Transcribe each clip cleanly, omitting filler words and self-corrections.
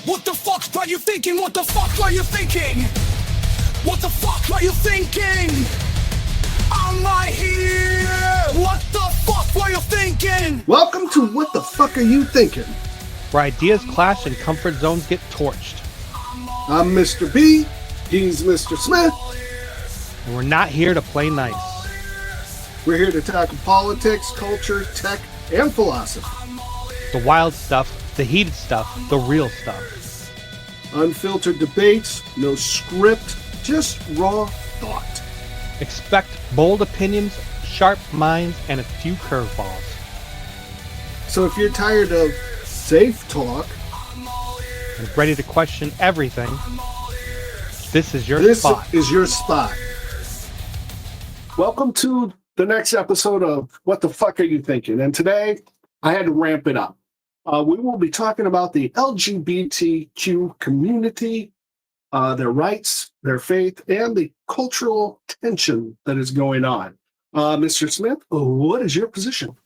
What the fuck are you thinking? What the fuck are you thinking? What the fuck are you thinking? I'm right here. What the fuck are you thinking? Welcome to What the Fuck Are You Thinking? Where ideas clash and comfort zones get torched. I'm Mr. B, he's Mr. Smith. And we're not here to play nice. We're here to tackle politics, culture, tech, and philosophy. The wild stuff, the heated stuff, the real stuff. Unfiltered debates, no script, just raw thought. Expect bold opinions, sharp minds, and a few curveballs. So if you're tired of safe talk, And ready to question everything, this is your this spot. is your spot. Welcome to the next episode of What the Fuck Are You Thinking? And today, I had to ramp it up. We will be talking about the LGBTQ community, their rights, their faith, and the cultural tension that is going on. Mr. Smith, what is your position?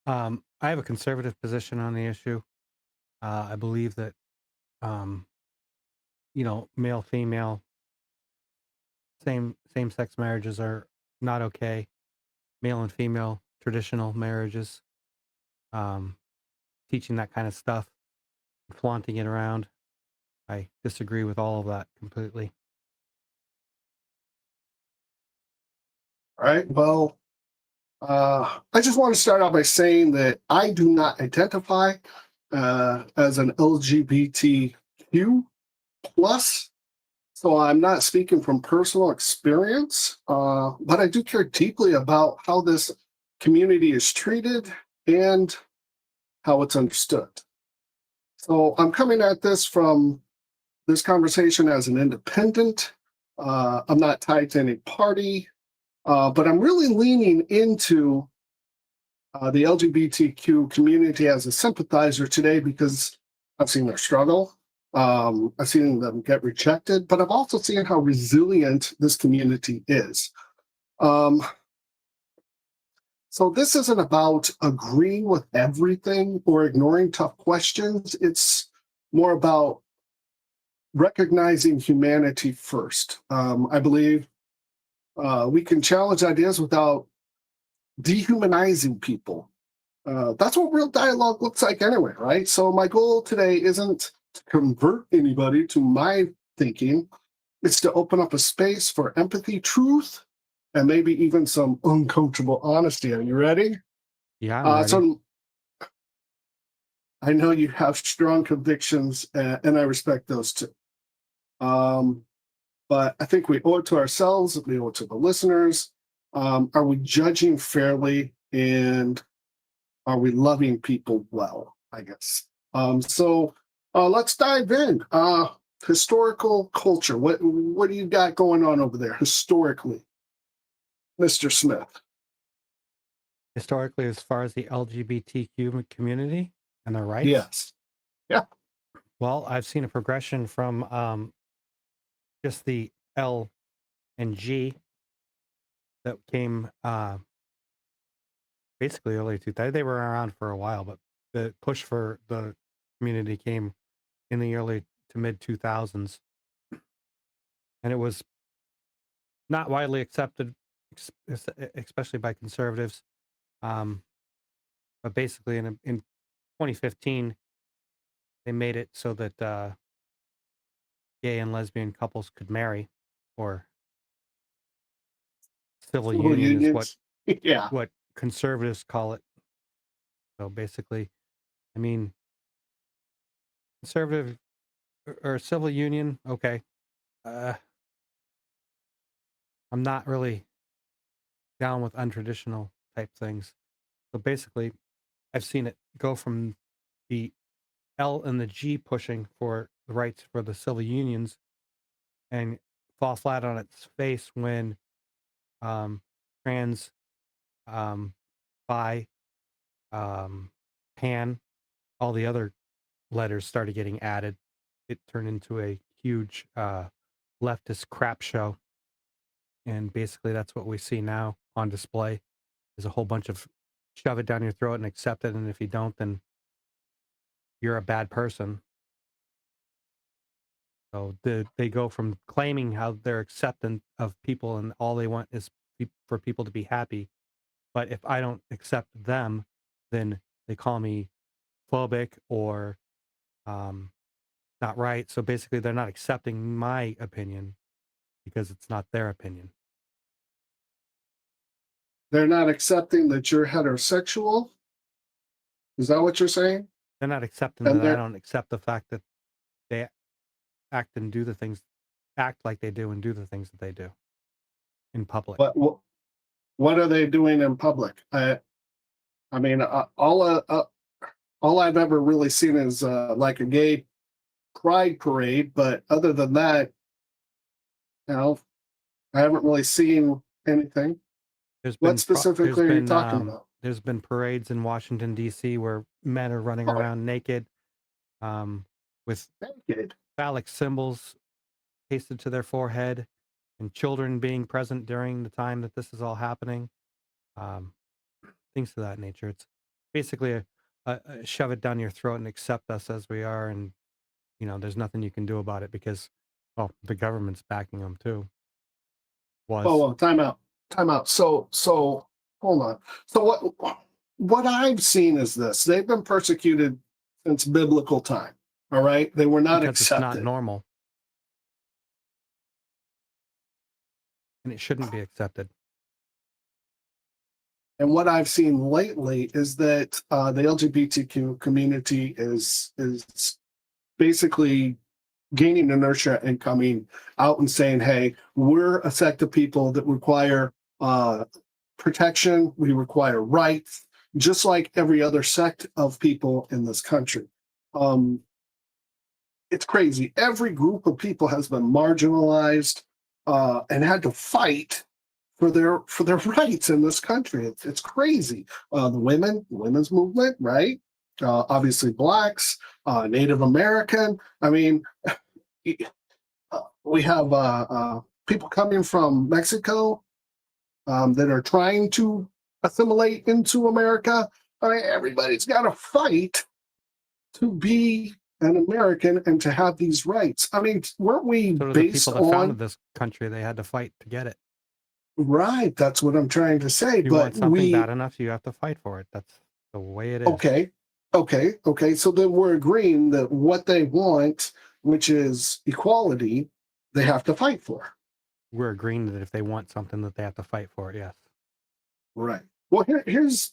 I have a conservative position on the issue. I believe that, male, female, same-sex marriages are not okay. Male and female traditional marriages, teaching that kind of stuff, flaunting it around. I disagree with all of that completely. All right. Well, I just want to start out by saying that I do not identify as an LGBTQ plus, so I'm not speaking from personal experience, but I do care deeply about how this community is treated and how it's understood. So I'm coming at this from this conversation as an independent. I'm not tied to any party. But I'm really leaning into the LGBTQ community as a sympathizer today because I've seen their struggle. I've seen them get rejected, but I've also seen how resilient this community is. So this isn't about agreeing with everything or ignoring tough questions. It's more about recognizing humanity first. I believe we can challenge ideas without dehumanizing people. That's what real dialogue looks like anyway, right? So my goal today isn't to convert anybody to my thinking. It's to open up a space for empathy, truth, and maybe even some uncomfortable honesty. Are you ready? Yeah, I'm ready. So I know you have strong convictions, and I respect those too. But I think we owe it to ourselves, we owe it to the listeners. Are we judging fairly, and are we loving people well, I guess? So let's dive in. Historical culture. What do you got going on over there historically, Mr. Smith? Historically, as far as the LGBTQ community and their rights, Yes. Yeah. well, I've seen a progression from just the L and G that came basically early 2000s. They were around for a while, but the push for the community came in the early to mid 2000s, and it was not widely accepted, especially by conservatives. But basically, in 2015, they made it so that gay and lesbian couples could marry, or civil Civil union is what unions. Yeah. what conservatives call it. So basically, I mean, conservative or civil union, okay. I'm not really down with untraditional type things. So basically, I've seen it go from the L and the G pushing for the rights for the civil unions and fall flat on its face when trans, bi, pan, all the other letters started getting added. It turned into a huge leftist crap show. And basically, that's what we see now on display is a whole bunch of shove it down your throat and accept it. And if you don't, then you're a bad person. So they go from claiming how they're acceptant of people and all they want is for people to be happy. But if I don't accept them, then they call me phobic or um, not right. So basically, they're not accepting my opinion because it's not their opinion. They're not accepting that you're heterosexual. Is that what you're saying? They're not accepting And that I they're don't accept the fact that they act and do the things, act like they do and do the things that they do in public. what are they doing in public? I mean, all I've ever really seen is like a gay pride parade, but other than that, you know, I haven't really seen anything. What specifically are you talking about? There's been parades in Washington D.C. where men are running Oh, around naked, with naked. phallic symbols pasted to their forehead, and children being present during the time that this is all happening. Um, things of that nature. It's basically a shove it down your throat and accept us as we are, and there's nothing you can do about it because, well, the government's backing them too. Was Oh, time out, time out. So hold on. So what I've seen is this: they've been persecuted since biblical time. All right, they were not because it's not accepted. normal and it shouldn't be accepted. And what I've seen lately is that the LGBTQ community is basically gaining inertia and coming out and saying, "Hey, we're a sect of people that require protection. We require rights, just like every other sect of people in this country." Um, it's crazy. Every group of people has been marginalized and had to fight for their rights in this country. It's crazy. The women's movement, right? Obviously, blacks, Native American. I mean, we have people coming from Mexico that are trying to assimilate into America. I mean, everybody's got to fight to be an American and to have these rights. I mean, weren't we So do the based people that founded on this country. They had to fight to get it. right? That's what I'm trying to say. If you But want something bad enough, you have to fight for it. That's the way it is. okay. So then we're agreeing that what they want, which is equality, they have to fight for. We're agreeing that if they want something that they have to fight for it, yes. Right. Well, here's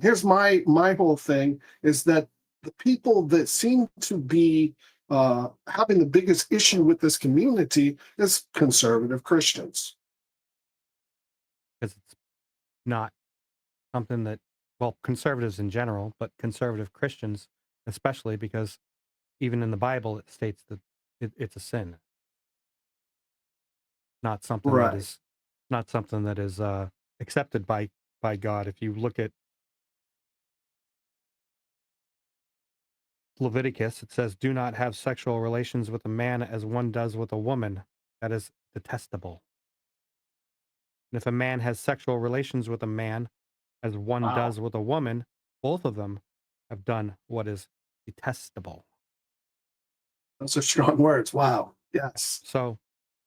here's my whole thing is that the people that seem to be having the biggest issue with this community is conservative Christians. Because it's not something that, well, conservatives in general, but conservative Christians especially, because even in the Bible it states that it's a sin. Not something that Right. is accepted by God. If you look at Leviticus, it says, "Do not have sexual relations with a man as one does with a woman. That is detestable." And if a man has sexual relations with a man as one Wow. does with a woman, both of them have done what is detestable. Those are strong words. Wow. Yes. So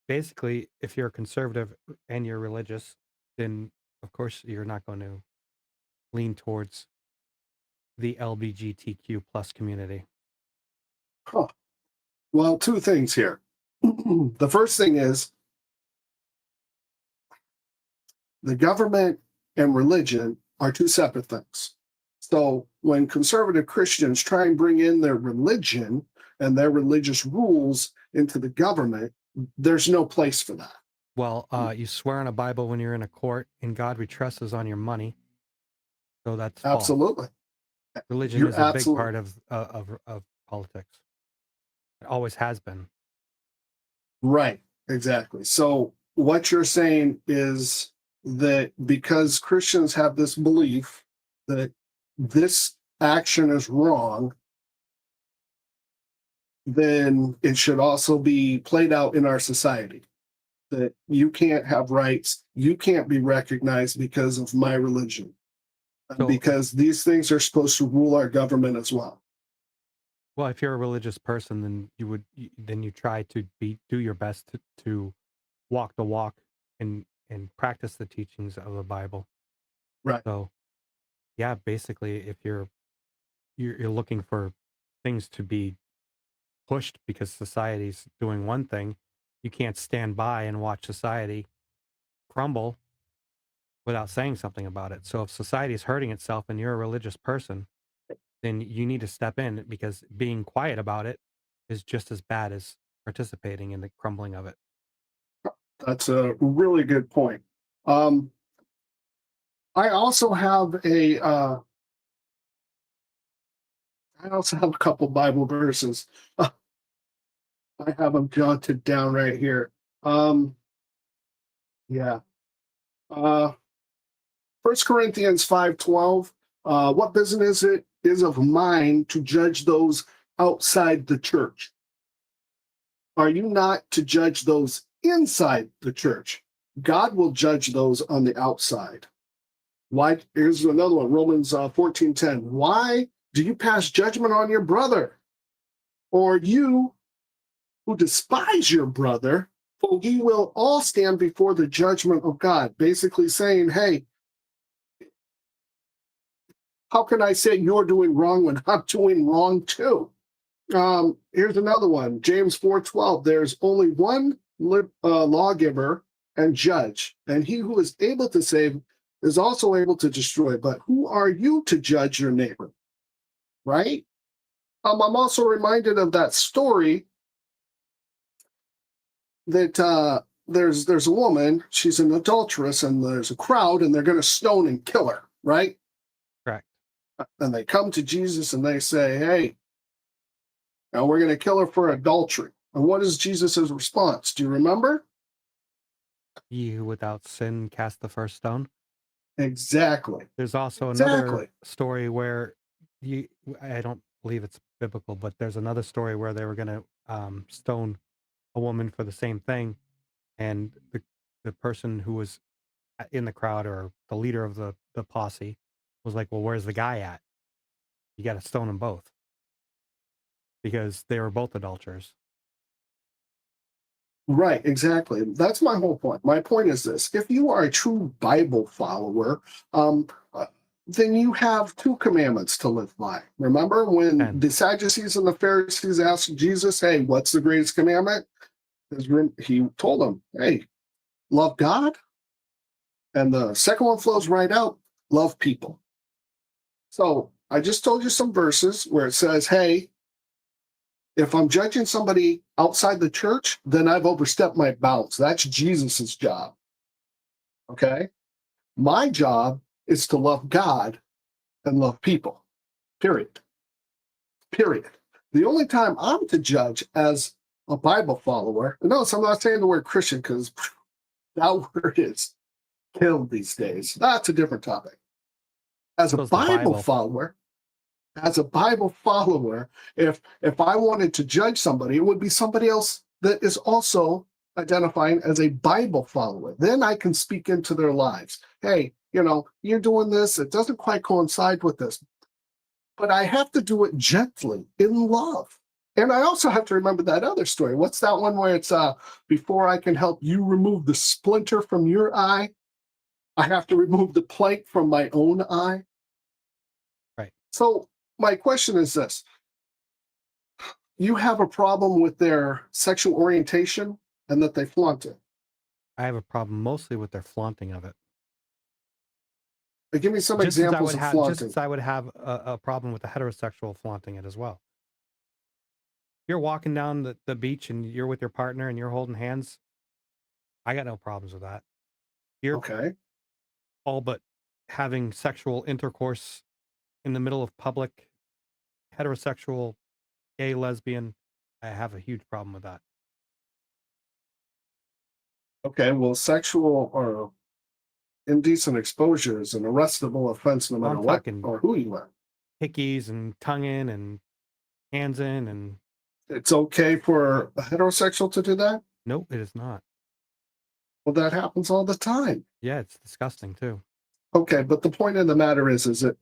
basically, if you're a conservative and you're religious, then of course you're not going to lean towards the LGBTQ plus community. Huh. Well, two things here. The first thing is the government and religion are two separate things. So when conservative Christians try and bring in their religion and their religious rules into the government, there's no place for that. Well, you swear on a Bible when you're in a court, and God we trust is on your money, so that's false. Absolutely. Religion You're is a big absolutely part of politics. It always has been. right. Exactly. So what you're saying is that because Christians have this belief that this action is wrong, then it should also be played out in our society. That you can't have rights, you can't be recognized because of my religion, So because these things are supposed to rule our government as well. Well, if you're a religious person, then then you try to do your best to walk the walk and practice the teachings of the Bible. Right. So yeah, basically, if you're looking for things to be pushed because society's doing one thing, you can't stand by and watch society crumble without saying something about it. So if society is hurting itself and you're a religious person, then you need to step in because being quiet about it is just as bad as participating in the crumbling of it. That's a really good point. Um, I also have a couple Bible verses. I have them jotted down right here. Um, yeah. Uh, 1 Corinthians 5:12. What business it is of mine to judge those outside the church? Are you not to judge those inside the church? God will judge those on the outside. Why? Here's another one, Romans 14:10. Why do you pass judgment on your brother? Or you who despise your brother, for ye will all stand before the judgment of God. Basically saying, hey, how can I say you're doing wrong when I'm doing wrong too? Here's another one, James 4:12. There's only one lawgiver and judge, and he who is able to save is also able to destroy. But who are you to judge your neighbor? Right? I'm also reminded of that story that there's a woman, she's an adulteress, and there's a crowd, and they're going to stone and kill her, right? Correct. And they come to Jesus and they say, "Hey, now we're going to kill her for adultery." And what is Jesus' response? Do you remember? Ye who without sin cast the first stone. Exactly. There's also another Exactly. story where you I don't believe it's biblical, but there's another story where they were going to stone a woman for the same thing, and the person who was in the crowd or the leader of the posse was like, "Well, where's the guy at? You got to stone them both because they were both adulterers." Right, exactly. That's my whole point. My point is this: if you are a true Bible follower, um, uh, then you have two commandments to live by. Remember when And the Sadducees and the Pharisees asked Jesus, "Hey, what's the greatest commandment?" He told them, "Hey, love God," and the second one flows right out: love people. So I just told you some verses where it says, "Hey, if I'm judging somebody outside the church, then I've overstepped my bounds. That's Jesus's job." Okay. My job is to love God and love people. Period. Period. The only time I'm to judge as a Bible follower, and notice I'm not saying the word Christian because that word is killed these days. That's a different topic. As a so is the Bible Bible. follower, as a Bible follower, if I wanted to judge somebody, it would be somebody else that is also identifying as a Bible follower. Then I can speak into their lives. Hey, you're doing this, it doesn't quite coincide with this, but I have to do it gently in love. And I also have to remember that other story. What's that one where it's before I can help you remove the splinter from your eye, I have to remove the plank from my own eye? Right. So my question is this: you have a problem with their sexual orientation and that they flaunt it. I have a problem mostly with their flaunting of it. Give me some examples of Just flaunting. as I would have a problem with the heterosexual flaunting it as well. You're walking down the beach and you're with your partner and you're holding hands. I got no problems with that. You're Okay. all but having sexual intercourse in the middle of public, heterosexual, gay, lesbian. I have a huge problem with that. Okay. Well, sexual or indecent exposure is an arrestable offense no Well, matter I'm what talking or who you are. hickeys and tongue in and hands in and It's okay for a heterosexual to do that? nope, it is not. Well, that happens all the time. Yeah, it's disgusting too. Okay, but the point of the matter is that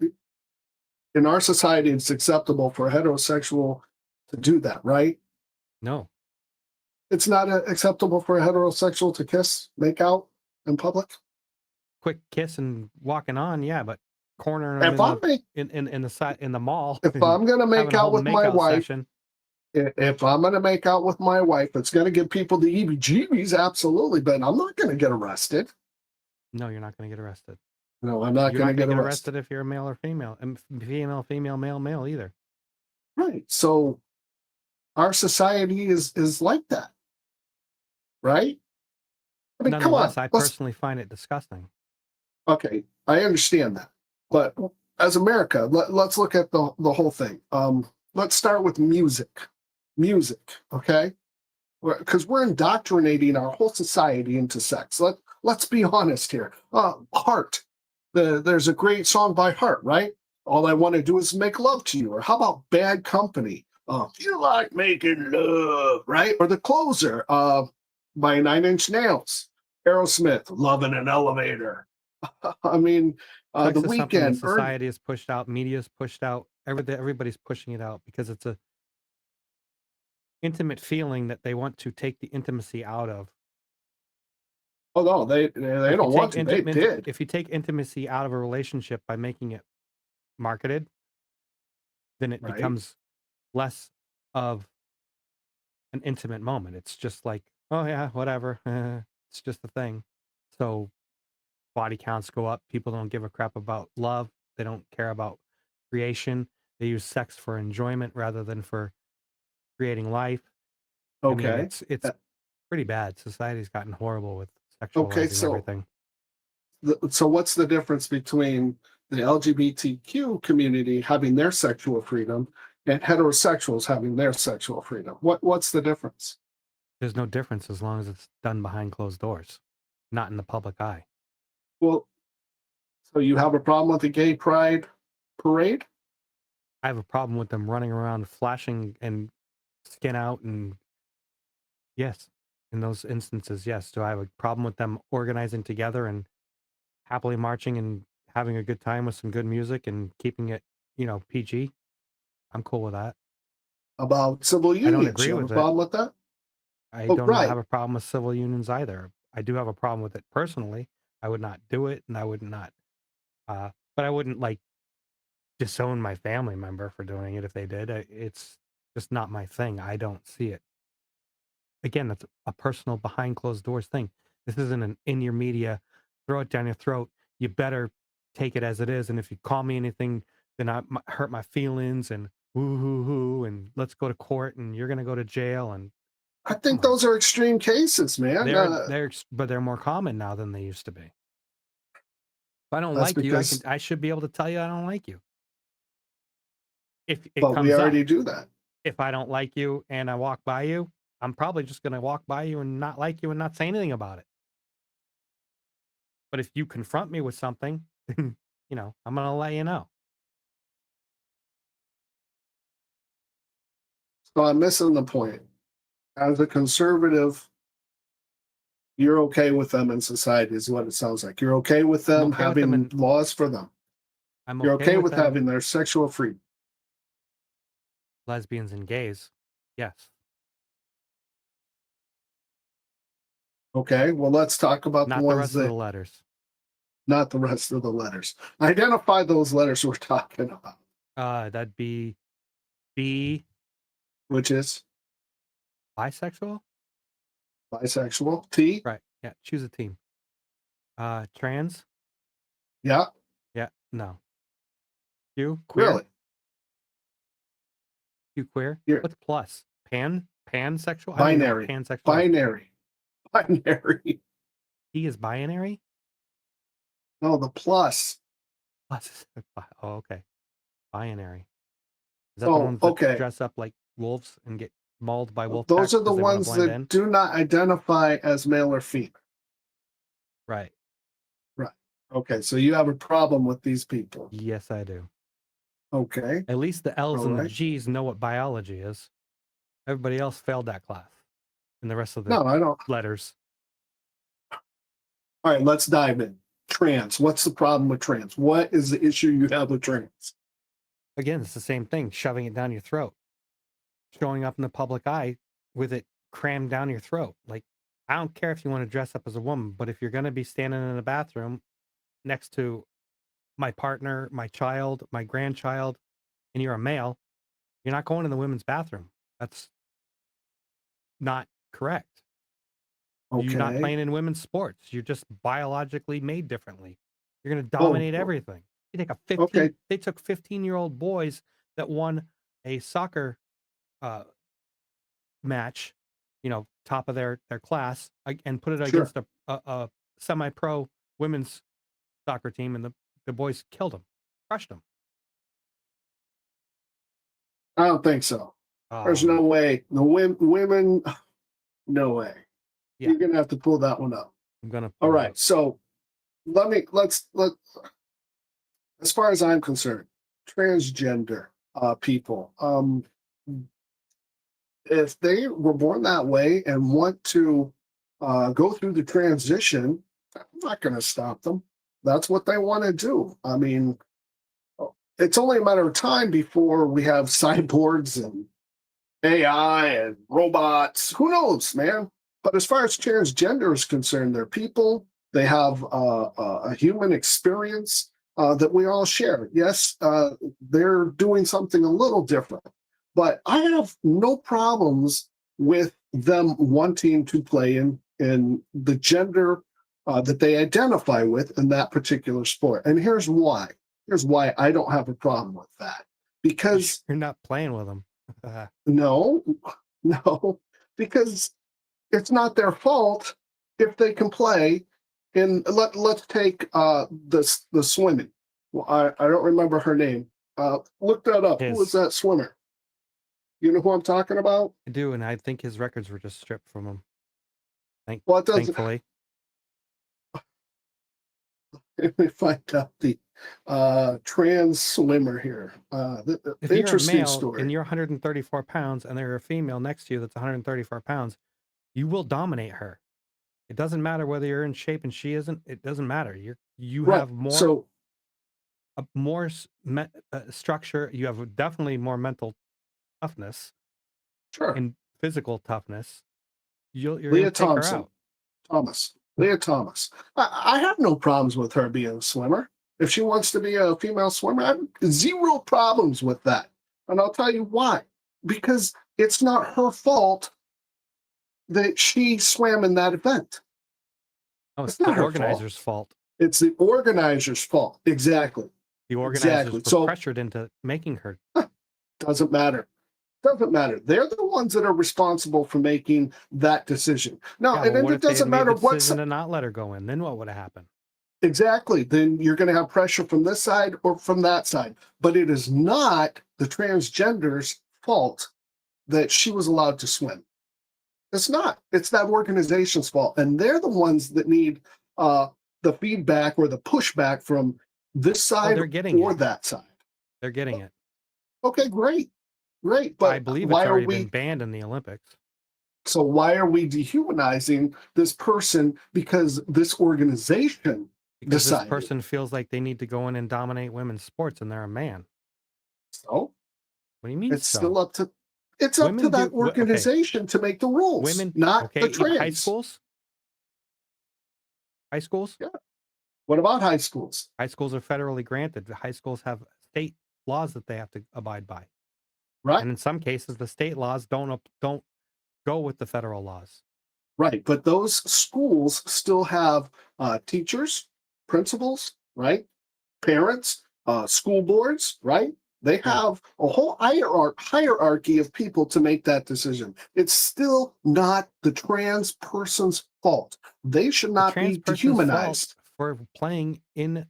in our society, it's acceptable for heterosexual to do that, right? No. It's not acceptable for a heterosexual to kiss, make out in public. Quick kiss and walking on, yeah, but cornering them If I'm make, in the side in the mall if and I'm gonna make having a out whole with my makeout wife, session. if I'm gonna make out with my wife, it's gonna give people the EBGBs, absolutely. But I'm not gonna get arrested. No, you're not going to get arrested. No, I'm not You're gonna not going get to get arrested. arrested if you're a male or female, and female, male either. Right. So our society is like that, right? I mean, come on. Nonetheless, I Let's personally find it disgusting. okay. I understand that, but as America, let's look at the whole thing. Let's start with music. Music, okay? Because we're indoctrinating our whole society into sex. Let's be honest here. Heart. There's a great song by Heart, right? All I want to do is make love to you. Or how about Bad Company? You like making love, right? Or The Closer by Nine Inch Nails. Aerosmith, Love in an Elevator. I mean, Sex The is something that Weeknd, society has pushed out, media's pushed out, everybody's pushing it out because it's a intimate feeling that they want to take the intimacy out of. oh no, they don't want to. They did. If you take intimacy out of a relationship by making it marketed, then it Right. becomes less of an intimate moment. It's just like, oh yeah, whatever. It's just a thing. So body counts go up. People don't give a crap about love. They don't care about creation. They use sex for enjoyment rather than for creating life. I mean, Okay. it's pretty bad. Society's gotten horrible with Okay. sexualizing everything. So what's the difference between the LGBTQ community having their sexual freedom and heterosexuals having their sexual freedom? What's the difference? There's no difference as long as it's done behind closed doors, not in the public eye. Well, so you have a problem with the gay pride parade? I have a problem with them running around flashing and skin out, and yes, in those instances, yes. Do I have a problem with them organizing together and happily marching and having a good time with some good music and keeping it, PG? I'm cool with that. About civil I don't unions? agree You have a with it. problem with that? I Oh, don't right. have a problem with civil unions either. I do have a problem with it personally. I would not do it, and I would not, but I wouldn't like disown my family member for doing it if they did. It's just not my thing. I don't see it. Again, that's a personal behind closed doors thing. This isn't an in your media, throw it down your throat. You better take it as it is. And if you call me anything, then I hurt my feelings and woo hoo hoo and let's go to court and you're gonna go to jail and I come think on. those are extreme cases, man. But they're more common now than they used to be. If I don't That's like you, because, I should be able to tell you I don't like you. If it but we comes up. already do that. If I don't like you and I walk by you, I'm probably just going to walk by you and not like you and not say anything about it. But if you confront me with something, then, I'm going to let you know. So I'm missing the point. As a conservative, you're okay with them in society, is what it sounds like. You're okay with I'm them okay with them having and laws for them. I'm You're okay okay with with them, having their sexual freedom. lesbians and gays. Yes. Okay, well, let's talk about the Not the ones rest of the that, letters. not the rest of the letters. Identify those letters we're talking about, That'd be B, which is bisexual. bisexual. T, Right. Yeah. Choose a team. Trans. yeah, Yeah. No. Q, queer. really. Q, queer. You're What's plus? Pansexual? I don't even know what binary, pansexual is. binary, binary. He is binary? No, the plus. Plus. Oh, okay. Binary. Is that the Oh, ones that okay. dress up like wolves and get mauled by wolf Those packs are the because they want to ones blend that in? do not identify as male or female. Right. Right. Okay, so you have a problem with these people. Yes, I do. Okay. At least the L's All and the right. G's know what biology is. Everybody else failed that class. And the rest of the No, I don't. letters. All right, let's dive in. Trans. What's the problem with trans? What is the issue you have with trans? Again, it's the same thing, shoving it down your throat. showing up in the public eye with it crammed down your throat. Like, I don't care if you want to dress up as a woman, but if you're going to be standing in a bathroom next to my partner, my child, my grandchild, and you're a male, you're not going to the women's bathroom. That's not correct. You're not Okay. playing in women's sports. You're just biologically made differently. You're going to Oh, dominate everything. You take a 15, okay. they took 15-year-old boys that won a soccer uh, match, top of their class, and put it Sure. against a semi-pro women's soccer team, and the boys killed them, crushed them. I don't think so. There's Um, no way. The women, no way. yeah, You're gonna have to pull that one up. I'm gonna All pull it right. up. So let as far as I'm concerned, transgender people, if they were born that way and want to go through the transition, I'm not going to stop them. That's what they want to do. I mean, it's only a matter of time before we have cyborgs and AI and robots. Who knows, man? But as far as transgender is concerned, they're people. They have a human experience that we all share. Yes, they're doing something a little different, but I have no problems with them wanting to play in the gender that they identify with in that particular sport. And here's why. Here's why I don't have a problem with that. Because You're not playing with them. no, no, because it's not their fault if they can play. And let's take the swimming. Well, I don't remember her name. Look that up. Who was His, that swimmer? You know who I'm talking about? I do, and I think his records were just stripped from him. Well, it doesn't. Thankfully, Let me find out the trans swimmer here. if you're a Interesting male story. and you're 134 pounds, and there's a female next to you that's 134 pounds, you will dominate her. It doesn't matter whether you're in shape and she isn't. It doesn't matter. You Right. have more So structure. You have definitely more mental toughness sure. and physical toughness. You're going Leah to take her Thompson. out. Thomas. Leah Thomas. I have no problems with her being a swimmer. If she wants to be a female swimmer, I have zero problems with that. And I'll tell you why. Because it's not her fault that she swam in that event. Oh, it's It's the not her fault. organizer's fault. It's the organizer's fault. Exactly. The organizers Exactly. were So pressured into making her. doesn't matter. Doesn't matter. They're the ones that are responsible for making that decision. Now, Yeah, and well, then what it if they had doesn't made matter the what's decision to not let her go in? Then what would have happened? exactly. Then you're going to have pressure from this side or from that side. But it is not the transgender's fault that she was allowed to swim. It's not. It's that organization's fault. And they're the ones that need the feedback or the pushback from this Well, side they're getting or it. that side. They're getting it. Okay, great. Great. I But believe it's why are already been we banned in the Olympics so why are we dehumanizing this person because this organization because this decided? person feels like they need to go in and dominate women's sports, and they're a man. So What do you mean it's still so? up to Women that do okay. organization to make the rules, Women, not the okay, high trans. schools? High schools? Yeah. What about high schools? High schools are federally granted. The high schools have state laws that they have to abide by. Right. And in some cases, the state laws don't go with the federal laws. Right. But those schools still have teachers, principals, right? Parents, school boards, right? They Yeah. have a whole hierarchy of people to make that decision. It's still not the trans person's fault. They should The not trans be person's fault dehumanized. for playing in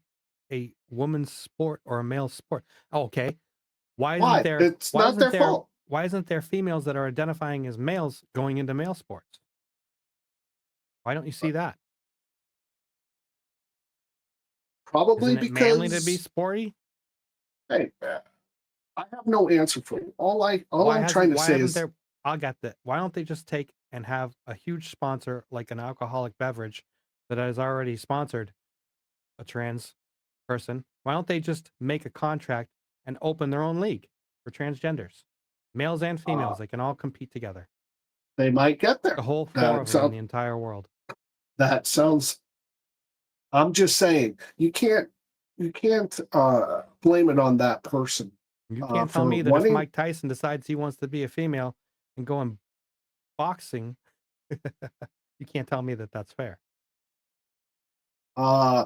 a woman's sport or a male sport. Oh, okay. Why isn't Why? there It's not their fault. why isn't there females that are identifying as males going into male sports? Why don't you see that? Probably Isn't it manly to be because, sporty? hey, I have no answer for you. All I'm trying to Why say haven't is there I got that. Why don't they just take and have a huge sponsor like an alcoholic beverage that has already sponsored a trans person? Why don't they just make a contract and open their own league for transgenders? Males and Uh, females, they can all compete together. they might get The there. whole 4 That of them in sounds. the entire world. That sounds. I'm just saying you can't. You can't blame it on that person You can't tell for me that if wanting. Mike Tyson decides he wants to be a female and go in boxing, you can't tell me that that's fair. Uh,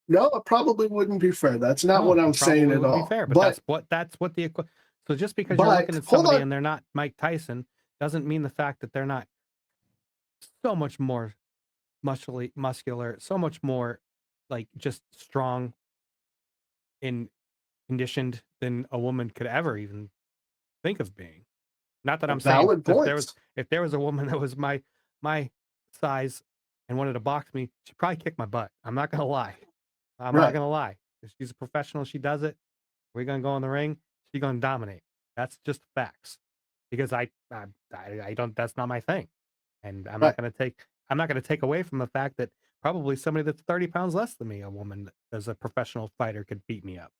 no, it probably wouldn't be fair. That's not what No, I'm it saying probably at wouldn't be all. fair, but that's what the so just because you're looking But at hold somebody on. and they're not Mike Tyson doesn't mean the fact that they're not so much more muscular, so much more like just strong and conditioned than a woman could ever even think of being. Not that I'm saying Valid if points. there was a woman that was my size and wanted to box me, she'd probably kick my butt. I'm not gonna lie. I'm not Right. gonna lie. If she's a professional, she does it. We're gonna go in the ring. She's gonna dominate. That's just facts. Because I don't. That's not my thing, and Right. I'm not gonna take away from the fact that probably somebody that's 30 pounds less than me, a woman as a professional fighter, could beat me up.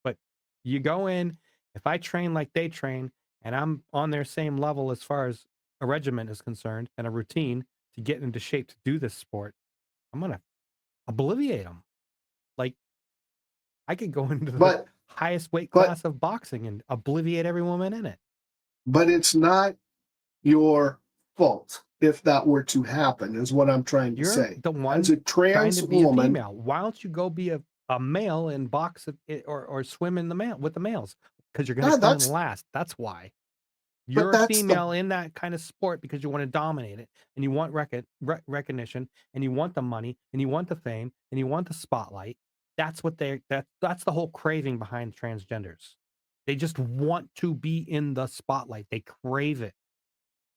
But you go in. If I train like they train, and I'm on their same level as far as a regimen is concerned and a routine to get into shape to do this sport, I'm gonna obliviate them. Like I could go into the But highest weight but class of boxing and obliviate every woman in it. but it's not your fault if that were to happen, is what I'm trying to You're say. the As one a trying trans to be a woman, female. Why don't you go be a male and box or swim in the male with the males? Because you're going to no, come in that's last. That's why. but You're a that's the female in that kind of sport because you want to dominate it and you want recognition and you want the money and you want the fame and you want the spotlight. That's what that's the whole craving behind transgenders. They just want to be in the spotlight. They crave it.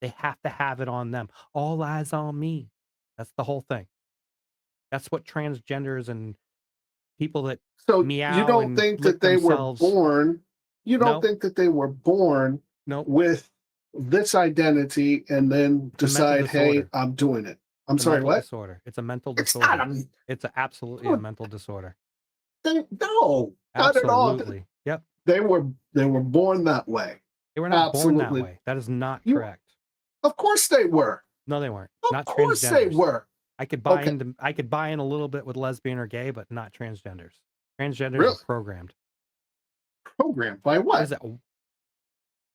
They have to have it on them. All eyes on me. That's the whole thing. That's what transgenders and people that so you meow don't and think lick that they were themselves. born you don't No, think that they were born no, with this identity and then it's a mental decide, hey, disorder. I'm doing it. I'm It's a sorry, mental what? disorder. It's a mental It's not disorder. It's absolutely a oh, mental disorder. no, not at all. Absolutely. Yep. They were born that way. They were not born that Absolutely. way. That is not You correct. of course they were. No, they weren't. Of Not course they transgenders. were. Okay, I could buy in a little bit with lesbian or gay, but not transgenders. Transgenders are really? programmed. Programmed by What what? is that?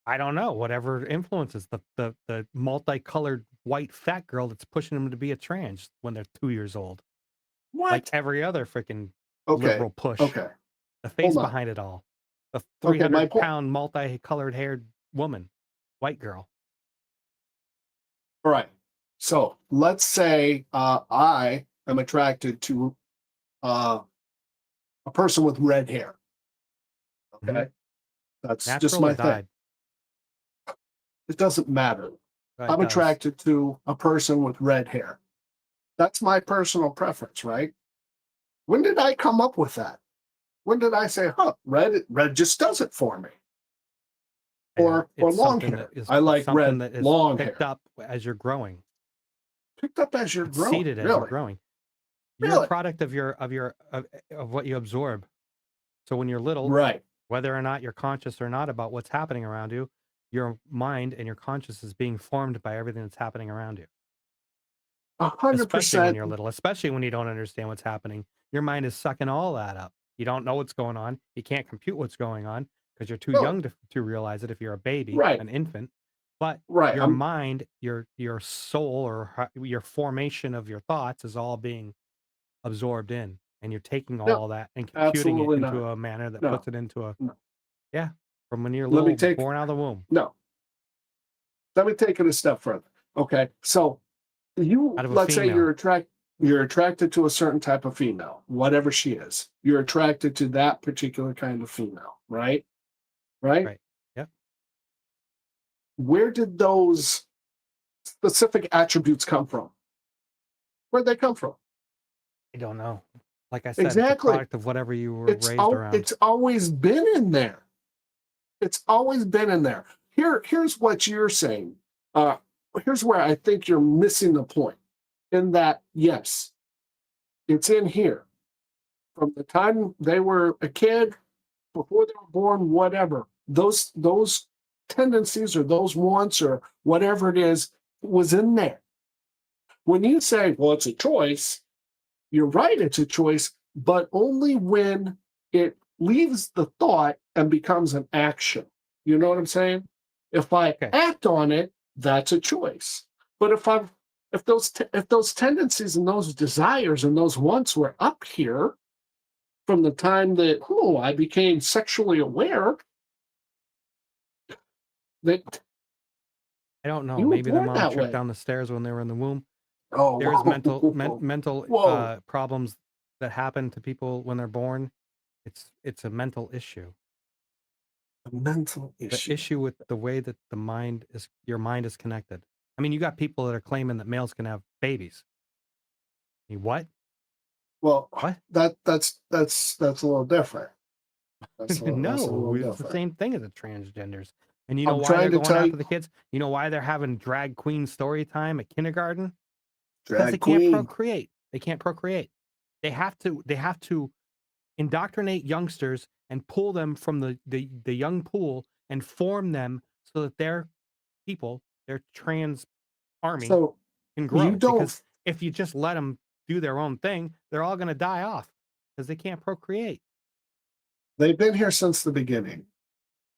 I don't know. Whatever influences the multicolored white fat girl that's pushing them to be a trans when they're 2 years old. Like What? every other freaking Okay. liberal push. Okay. The face Hold on. behind it all. The Okay, my 300 point. pound multicolored haired woman, white girl. All right. So let's say I am attracted to uh, a person with red hair. Mhm. Okay. That's just Natural or my thing. dyed? It doesn't matter. It I'm does. attracted to a person with red hair. That's my personal preference, right? When did I come up with that? When did I say, huh, red just does it for me? Or It's long something that hair. I it's like something red that is long picked hair. up as you're growing. Picked up as you're It's growing. seeded as you're Really? growing. You're a Really? product of of what you absorb. So when you're little, Right. whether or not you're conscious or not about what's happening around you, your mind and your conscious is being formed by everything that's happening around you. A hundred Especially when percent. you're little, especially when you don't understand what's happening. Your mind is sucking all that up. You don't know what's going on. You can't compute what's going on because you're too No. young to realize it if you're a baby, Right. an infant. But Right. your mind, your soul, or your formation of your thoughts is all being absorbed in, and you're taking No. all that and computing it Absolutely into not. a manner that No. puts it into a No. yeah, from when you're Let me little, take born out of the womb, no. Let me take it a step further. Okay. So out of a let's say female. you're attracted to a certain type of female, whatever she is. You're attracted to that particular kind of female, right? Right? Right. Yep. Where did those specific attributes come from? Where'd they come from? I don't know. Like I said, it's a Exactly. product of whatever you were raised around. It's always been in there. It's always been in there. Here's what you're saying. Uh, here's where I think you're missing the point. In that, yes, it's in here. From the time they were a kid, before they were born, whatever, those tendencies or those wants or whatever it is was in there. When you say, well, it's a choice, you're right, it's a choice, but only when it leaves the thought and becomes an action. You know what I'm saying? If I Okay. act on it, that's a choice. But if those tendencies and those desires and those wants were up here from the time that I became sexually aware, that I don't know. you were Maybe their born mom that tripped way. down the stairs when they were in the womb. Oh, There is mental whoa, problems that happen to people when they're born. It's a mental issue. a mental The issue. issue with the way that your mind is connected. I mean, you got people that are claiming that males can have babies. What? Well, What? that's a little different. That's a No, little it's the different. same thing as the transgenders. And you know I'm why they're trying to going tell after you, the kids? You know why they're having drag queen story time at kindergarten? Because they drag can't queen. procreate. They can't procreate. They have to indoctrinate youngsters and pull them from the young pool and form them so that their people, their trans army, So can you grow. don't. Because if you just let them do their own thing, they're all going to die off because they can't procreate. They've been here since the beginning.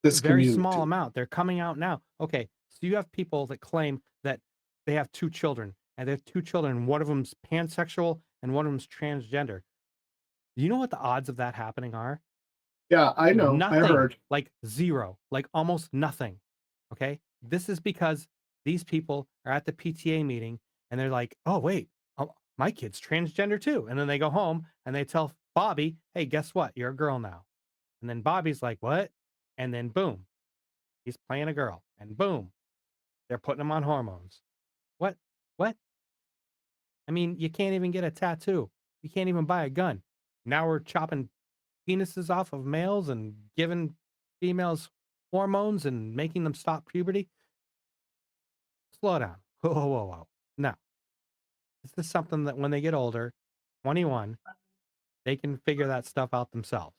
This Very small community. amount. They're coming out now. Okay, so you have people that claim that they have 2 children, and they have 2 children. One of them's pansexual and one of them's transgender. Do you know what the odds of that happening are? Yeah, I know. I Nothing, heard. like 0, like almost nothing. Okay, this is because these people are at the PTA meeting and they're like, "Oh wait, my kid's transgender too," and then they go home and they tell Bobby, "Hey, guess what? You're a girl now." And then Bobby's like, "What?" And then boom, he's playing a girl, and boom, they're putting him on hormones. What? What? I mean, you can't even get a tattoo. You can't even buy a gun. Now we're chopping penises off of males and giving females hormones and making them stop puberty. Slow down. Whoa, whoa, whoa, whoa. No. This is something that when they get older, 21, they can figure that stuff out themselves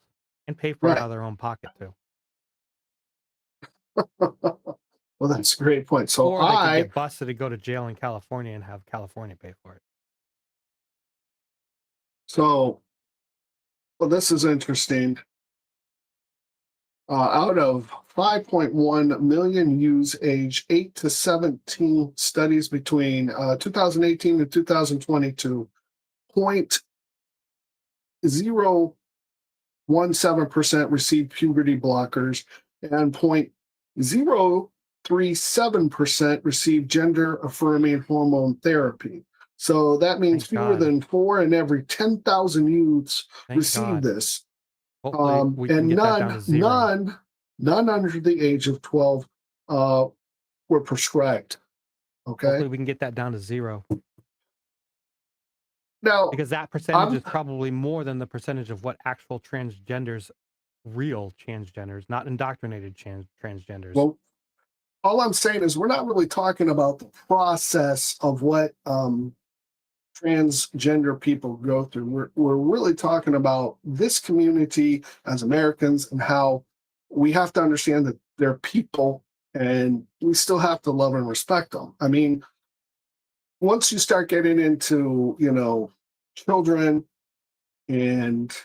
and pay for it out Right. of their own pocket too. Well, that's a great point. So Or they could get busted and go to jail in California and have California pay for it. so well, this is interesting. Out of 5.1 million youths age 8 to 17 studies between 2018 and 2022, 0.017% received puberty blockers and 0.037% received gender affirming hormone therapy. So that means Thank fewer God. than 4 in every 10,000 youths Thank received God. this. Hopefully we can And get that down to 0. none under the age of 12 were prescribed. Okay. Hopefully we can get that down to 0. Now, Because that percentage I'm is probably more than the percentage of what actual transgenders, real transgenders, not indoctrinated transgenders. well, all I'm saying is we're not really talking about the process of what transgender people go through. We're really talking about this community as Americans and how we have to understand that they're people and we still have to love and respect them. I mean, once you start getting into, children and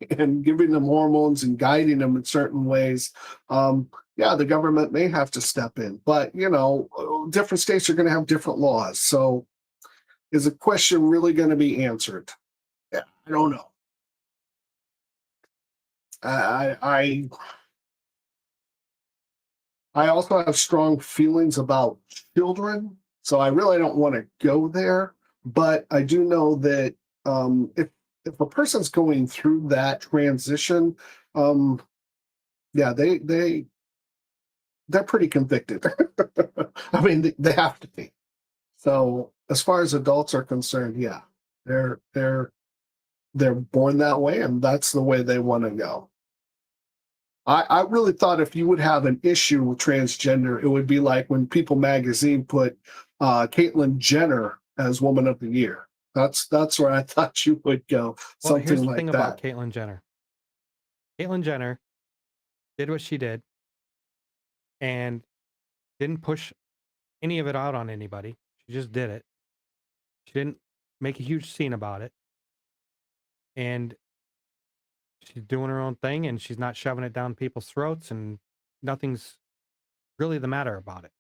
giving them hormones and guiding them in certain ways, yeah, the government may have to step in. But, different states are going to have different laws. So is the question really going to be answered? Yeah, I don't know. I also have strong feelings about children, so I really don't want to go there. But I do know that if a person's going through that transition, yeah, they're pretty convicted. I mean, they have to be. So as far as adults are concerned, yeah, they're born that way, and that's the way they want to go. I really thought if you would have an issue with transgender, it would be like when People Magazine put Caitlyn Jenner as Woman of the Year. That's where I thought you would go. Well, here's Something the like thing that. about Caitlyn Jenner. Caitlyn Jenner did what she did, and didn't push any of it out on anybody. She just did it. She didn't make a huge scene about it, and she's doing her own thing, and she's not shoving it down people's throats, and nothing's really the matter about it.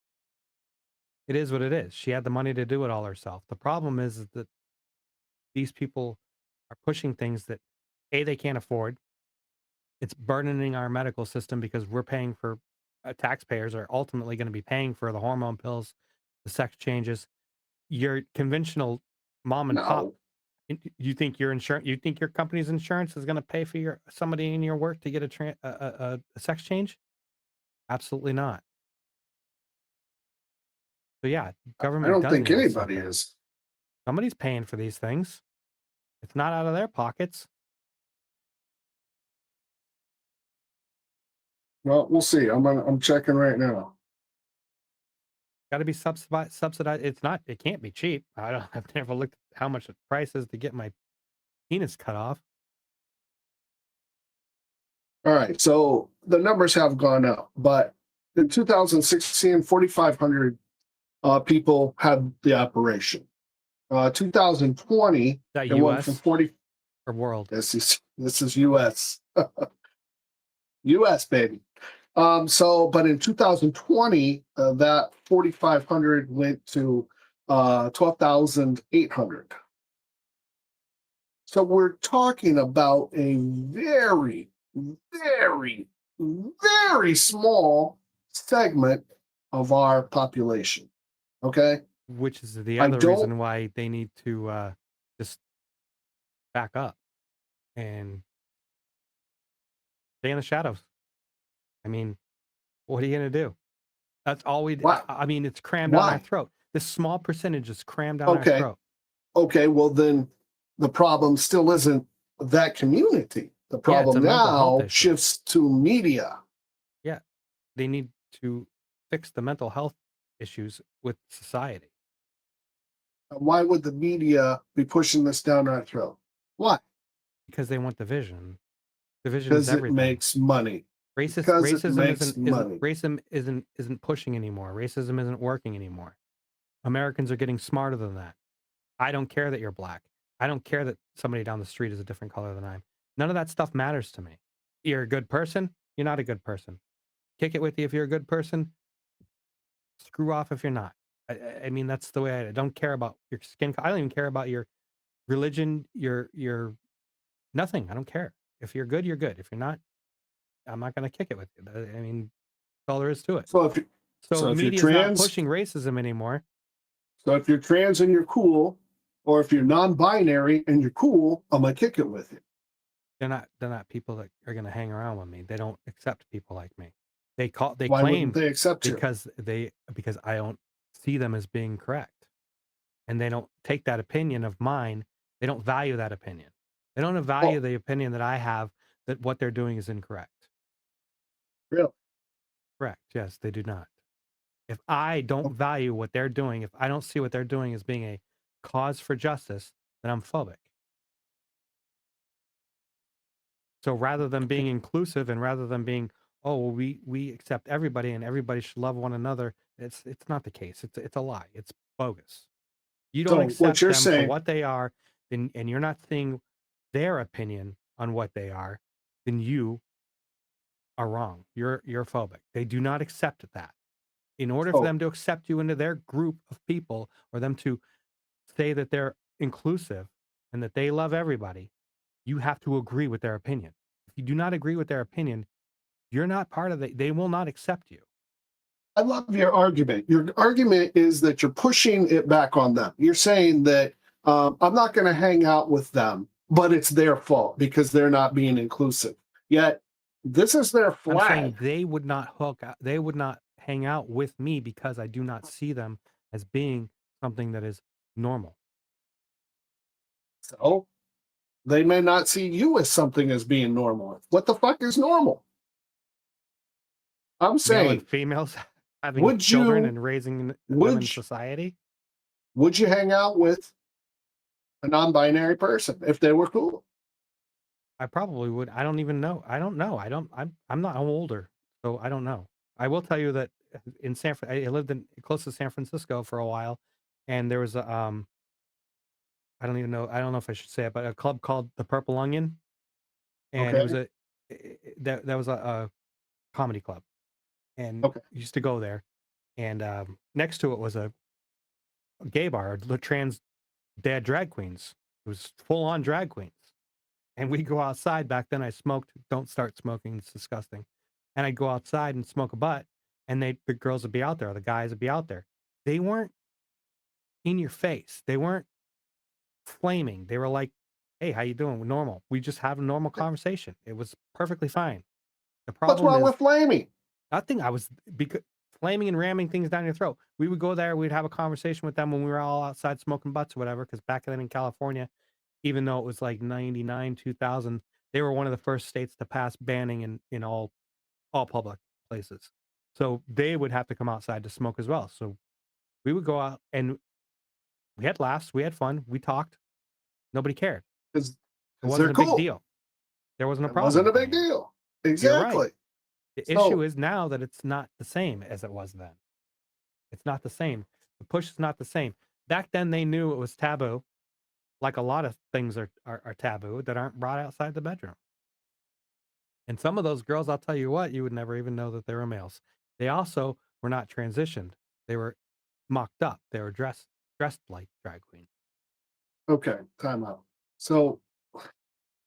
It is what it is. She had the money to do it all herself. The problem is that these people are pushing things that A, they can't afford. It's burdening our medical system because we're paying for taxpayers are ultimately going to be paying for the hormone pills, the sex changes. Your conventional mom and pop, No, you think your insurance, you think your company's insurance is going to pay for your somebody in your work to get a sex change? Absolutely not. So yeah, I government don't does think need to anybody step in. is. Somebody's paying for these things. It's not out of their pockets. Well, we'll see. I'm checking right now. Got to be subsidized. It's not. It can't be cheap. I don't. I've never looked at how much the price is to get my penis cut off. All right, so the numbers have gone up, but in 2016, 4,500 people had the operation. 2020, Is that it went from U.S. 40. or world? This is U.S. U.S. baby. But in 2020, that 4,500 went to 12,800. So we're talking about a very, very, very small segment of our population. Okay. Which is the I other don't, reason why they need to just back up and stay in the shadows. I mean, what are you going to do? That's all we. why? I mean, it's crammed down our Why? throat. This small percentage is crammed down our Okay. throat. Okay. Well, then the problem still isn't that community. The Yeah, it's a problem mental health now issue. shifts to media. Yeah, they need to fix the mental health issues with society Why would the media be pushing this down our throat? Why? because they want division. Division is Because it everything. makes money. Because it Racism makes money. isn't pushing anymore. Racism isn't working anymore. Americans are getting smarter than that. I don't care that you're black. I don't care that somebody down the street is a different color than I am. None of that stuff matters to me. You're a good person. You're not a good person. Kick it with you if you're a good person. Screw off if you're not. I mean, that's the way I don't care about your skin. I don't even care about your religion, your nothing. I don't care. If you're good, you're good. If you're not, I'm not going to kick it with you. I mean, that's all there is to it. So if you, So so if you're media is not trans, pushing racism anymore. so if you're trans and you're cool, or if you're non-binary and you're cool, I'm gonna kick it with you. They're not people that are going to hang around with me. They don't accept people like me. They Why wouldn't claim they accept you? because I don't see them as being correct, and they don't take that opinion of mine. They don't value that opinion. They don't value Oh, the opinion that I have that what they're doing is incorrect. really? Correct. Yes, they do not. If I don't Oh, value what they're doing, if I don't see what they're doing as being a cause for justice, then I'm phobic. So rather than being okay. inclusive and rather than being, oh, well, we accept everybody and everybody should love one another, it's not the case. It's a lie. It's bogus. You don't So what accept you're them for saying? what they are, and you're not seeing their opinion on what they are, then you are wrong. You're phobic. They do not accept that. In order for Oh, them to accept you into their group of people or them to say that they're inclusive and that they love everybody, you have to agree with their opinion. If you do not agree with their opinion, you're not part of it. They will not accept you. I love your argument. Your argument is that you're pushing it back on them. You're saying that I'm not going to hang out with them, but it's their fault because they're not being inclusive. Yet this is their I'm saying flag. they would not they would not hang out with me because I do not see them as being something that is normal. So they may not see you as something as being normal. What the fuck is normal? I'm Male and saying, females having would children you and raising them would in society. would you hang out with a non-binary person if they were cool? I probably would. I don't even know. I don't know. I'm not. I'm older, so I don't know. I will tell you that in I lived in close to San Francisco for a while, and there was a I don't even know. I don't know if I should say it, but a club called the Purple Onion, and it was Okay. that was a comedy club, and Okay. used to go there, and next to it was a gay bar, the trans dad drag queens. It was full on drag queens. And we go outside. Back then I smoked. Don't start smoking. It's disgusting. And I'd go outside and smoke a butt, and the girls would be out there, the guys would be out there. They weren't in your face. They weren't flaming. They were like, "Hey, how you doing?" Normal. We just have a normal conversation. It was perfectly fine. The What's problem wrong is with flaming? nothing. I was because flaming and ramming things down your throat. We would go there. We'd have a conversation with them when we were all outside smoking butts or whatever. Because back then in California, even though it was like 99, 2000, they were one of the first states to pass banning in all public places. So they would have to come outside to smoke as well. So we would go out and we had laughs, we had fun, we talked. Nobody cared. Because It wasn't they're a big cool. deal. There wasn't a It problem wasn't a with big any of it. deal. You're right. Exactly. The issue So, is now that it's not the same as it was then. It's not the same. The push is not the same. Back then they knew it was taboo, like a lot of things are taboo that aren't brought outside the bedroom. And some of those girls, I'll tell you what, you would never even know that they were males. They also were not transitioned. They were mocked up. They were dressed like drag queens. okay, time out. So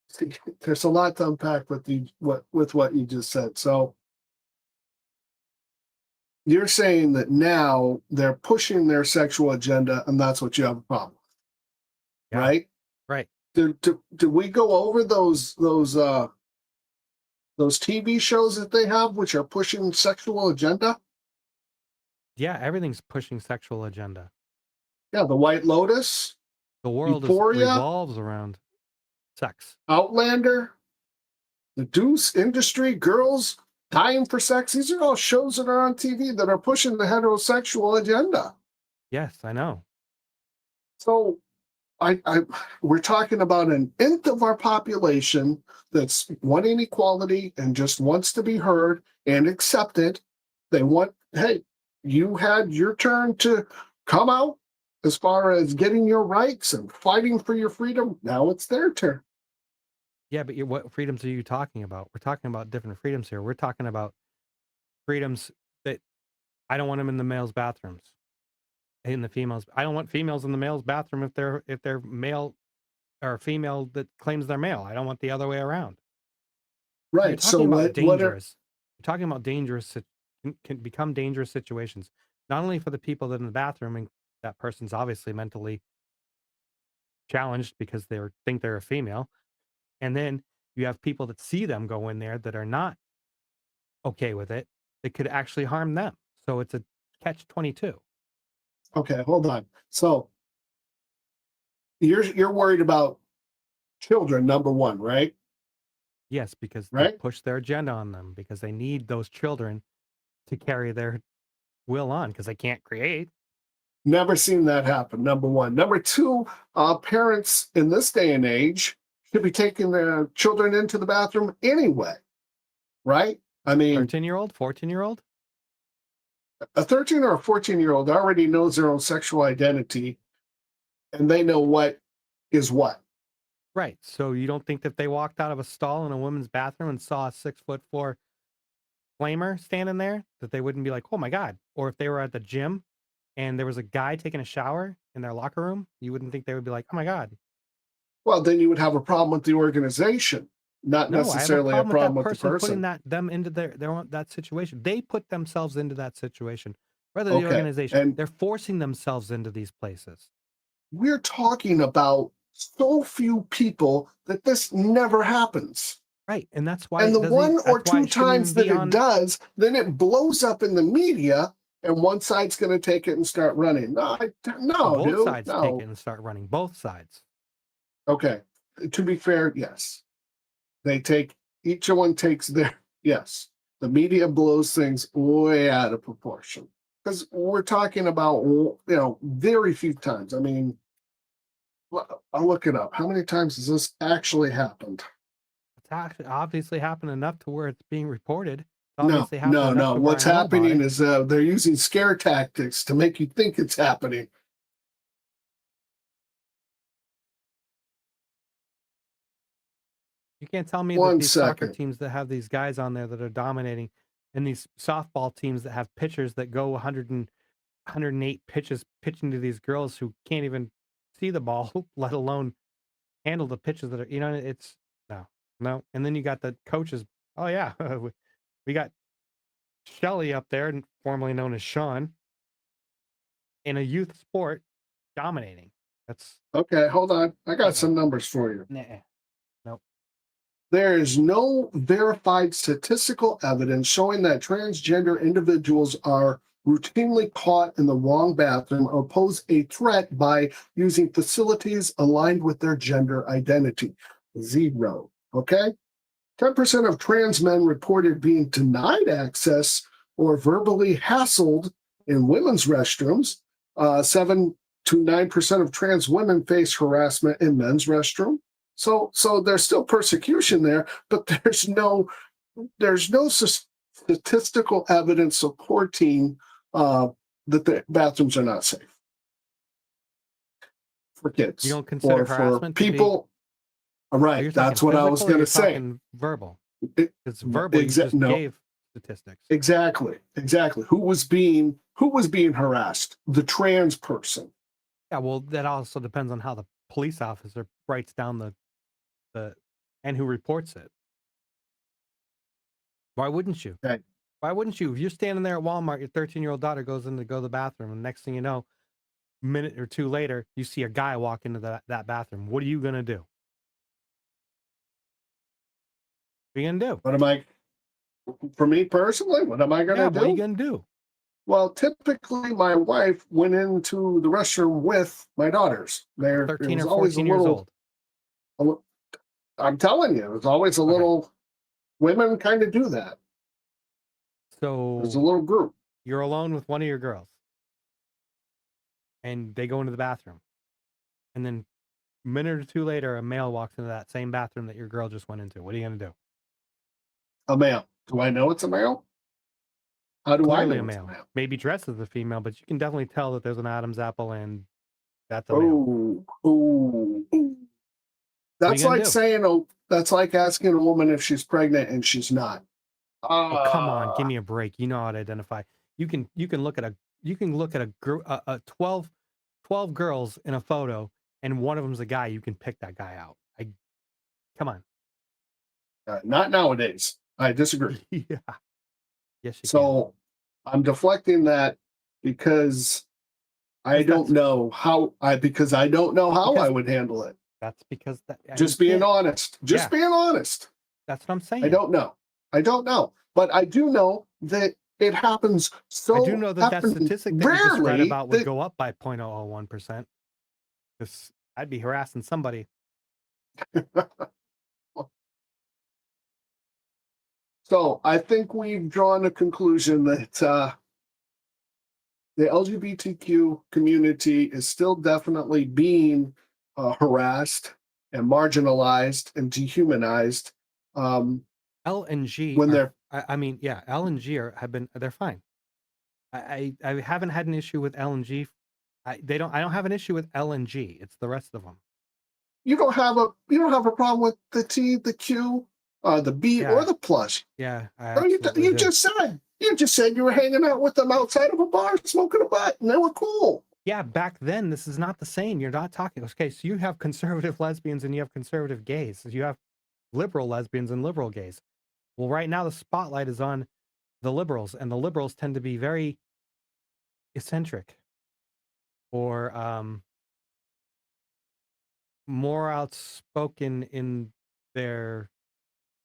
see, there's a lot to unpack with what you just said. So you're saying that now they're pushing their sexual agenda, and that's what you have a problem with, Yeah, right? right. Did we go over those TV shows that they have, which are pushing sexual agenda? Yeah, everything's pushing sexual agenda. Yeah, The White Lotus, The world is Euphoria, revolves around sex. Outlander, The Deuce, Industry, Girls, Dying for Sex. These are all shows that are on TV that are pushing the heterosexual agenda. Yes, I know. So I we're talking about an nth of our population that's wanting equality and just wants to be heard and accepted. They want, hey, you had your turn to come out as far as getting your rights and fighting for your freedom. Now it's their turn. Yeah, but what freedoms are you talking about? We're talking about different freedoms here. We're talking about freedoms that I don't want them in the males' bathrooms. In the females, I don't want females in the male's bathroom if they're male or female that claims they're male. I don't want the other way around. You're Right. So talking about what are dangerous. You're talking about dangerous can become dangerous situations, not only for the people that in the bathroom and that person's obviously mentally challenged because they think they're a female, and then you have people that see them go in there that are not okay with it that could actually harm them. So it's a catch 22. okay, hold on. So you're worried about children, number one, right? Yes, because they Right? push their agenda on them because they need those children to carry their will on because they can't create. Never seen that happen. Number one. Number two, parents in this day and age should be taking their children into the bathroom anyway, right? I mean, 13-year-old, 14-year-old. a 13 or a 14-year-old already knows their own sexual identity and they know what is what. Right. So you don't think that if they walked out of a stall in a women's bathroom and saw a 6'4" flamer standing there, that they wouldn't be like, "Oh my God." Or if they were at the gym and there was a guy taking a shower in their locker room, you wouldn't think they would be like, "Oh my God." Well, then you would have a problem with the organization, not No, I have a necessarily a problem with problem that with the person putting person. them into their own that situation. They put themselves into that situation, rather the Okay. organization. And They're forcing themselves into these places. we're talking about so few people that this never happens. Right. And that's why And the it doesn't one or that's why two it shouldn't even times be that it on. does, then it blows up in the media, and one side's going to take it and start running. No, no, Both dude, sides take it no. and start running. Both sides. Okay, to be fair, yes, they take each one takes their yes. The media blows things way out of proportion because we're talking about very few times. I mean, I'll look it up. How many times has this actually happened? obviously happened enough to where it's being reported. It's No, obviously happened no, enough no. to where What's I know about happening it. is they're using scare tactics to make you think it's happening. You can't tell me that One these soccer second. teams that have these guys on there that are dominating, and these softball teams that have pitchers that go 108 pitches pitching to these girls who can't even see the ball, let alone handle the pitches that are, it's no, no. And then you got the coaches. Oh yeah, we got Shelly up there, formerly known as Sean, in a youth sport, dominating. That's Okay, hold on. I got uh-uh. some numbers for you. Nuh-uh. Nope. There is no verified statistical evidence showing that transgender individuals are routinely caught in the wrong bathroom or pose a threat by using facilities aligned with their gender identity. Zero. Okay? 10% of trans men reported being denied access or verbally hassled in women's restrooms. 7 to 9% of trans women face harassment in men's restroom. So there's still persecution there, but there's no statistical evidence supporting that the bathrooms are not safe for You kids don't consider or for harassment to be? people. Are Right, you talking that's what I was physical or going you're to say. talking verbal? It, It's verbal. You just no, gave statistics. exactly. Who was being harassed? The trans person. Yeah, well, that also depends on how the police officer writes down the and who reports it. Why wouldn't you? Okay. Why wouldn't you? If you're standing there at Walmart, your 13-year-old daughter goes in to go to the bathroom, and next thing you know, a minute or two later, you see a guy walk into that bathroom. What are you gonna do? What are you gonna do? What am I? For me personally, what am I going Yeah, to what are you do? gonna do? Well, typically my wife went into the restroom with my daughters. There, it 13 was or always 14 years old. a li- I'm telling you, it was always a Okay. little. Women kind of do that. There's a So little group. you're alone with one of your girls, and they go into the bathroom, and then a minute or two later, a male walks into that same bathroom that your girl just went into. What are you gonna do? A male. Do I know it's a male? How do I Clearly a know it's a male. male? Maybe dressed as a female, but you can definitely tell that there's an Adam's apple and that's a male. Oh, oh. What are you That's gonna like do? saying, oh, that's like asking a woman if she's pregnant and she's not. Oh, come on, give Ah, me a break. You know how to identify. You can look at a 12 girls in a photo, and one of them's a guy. You can pick that guy out. Come on. not nowadays. I disagree. Yeah. Yes, you can. So I'm deflecting that because I Because don't that's know how I because would handle it. that's because that you Just being can't. honest. Just Yeah, being honest. that's what I'm I saying. don't know. I don't know. But I do know that it happens I do so know that that effing statistic that you just read rarely about would that go up by 0.001%. Because I'd be harassing somebody. so I think we've drawn a conclusion that the LGBTQ community is still definitely being harassed and marginalized and dehumanized L and G when are. they're I mean, yeah, L and G they're fine. I haven't had an issue with L and G. I don't have an issue with L and G. It's the rest of them. you don't have a problem with the T, the Q, the B, or Yeah, the plus. yeah, I No, absolutely do. you just said you were hanging out with them outside of a bar smoking a butt and they were cool. Yeah, back then this is not the same. You're not talking. Okay, so you have conservative lesbians and you have conservative gays. You have liberal lesbians and liberal gays. Well, right now the spotlight is on the liberals, and the liberals tend to be very eccentric or more outspoken in their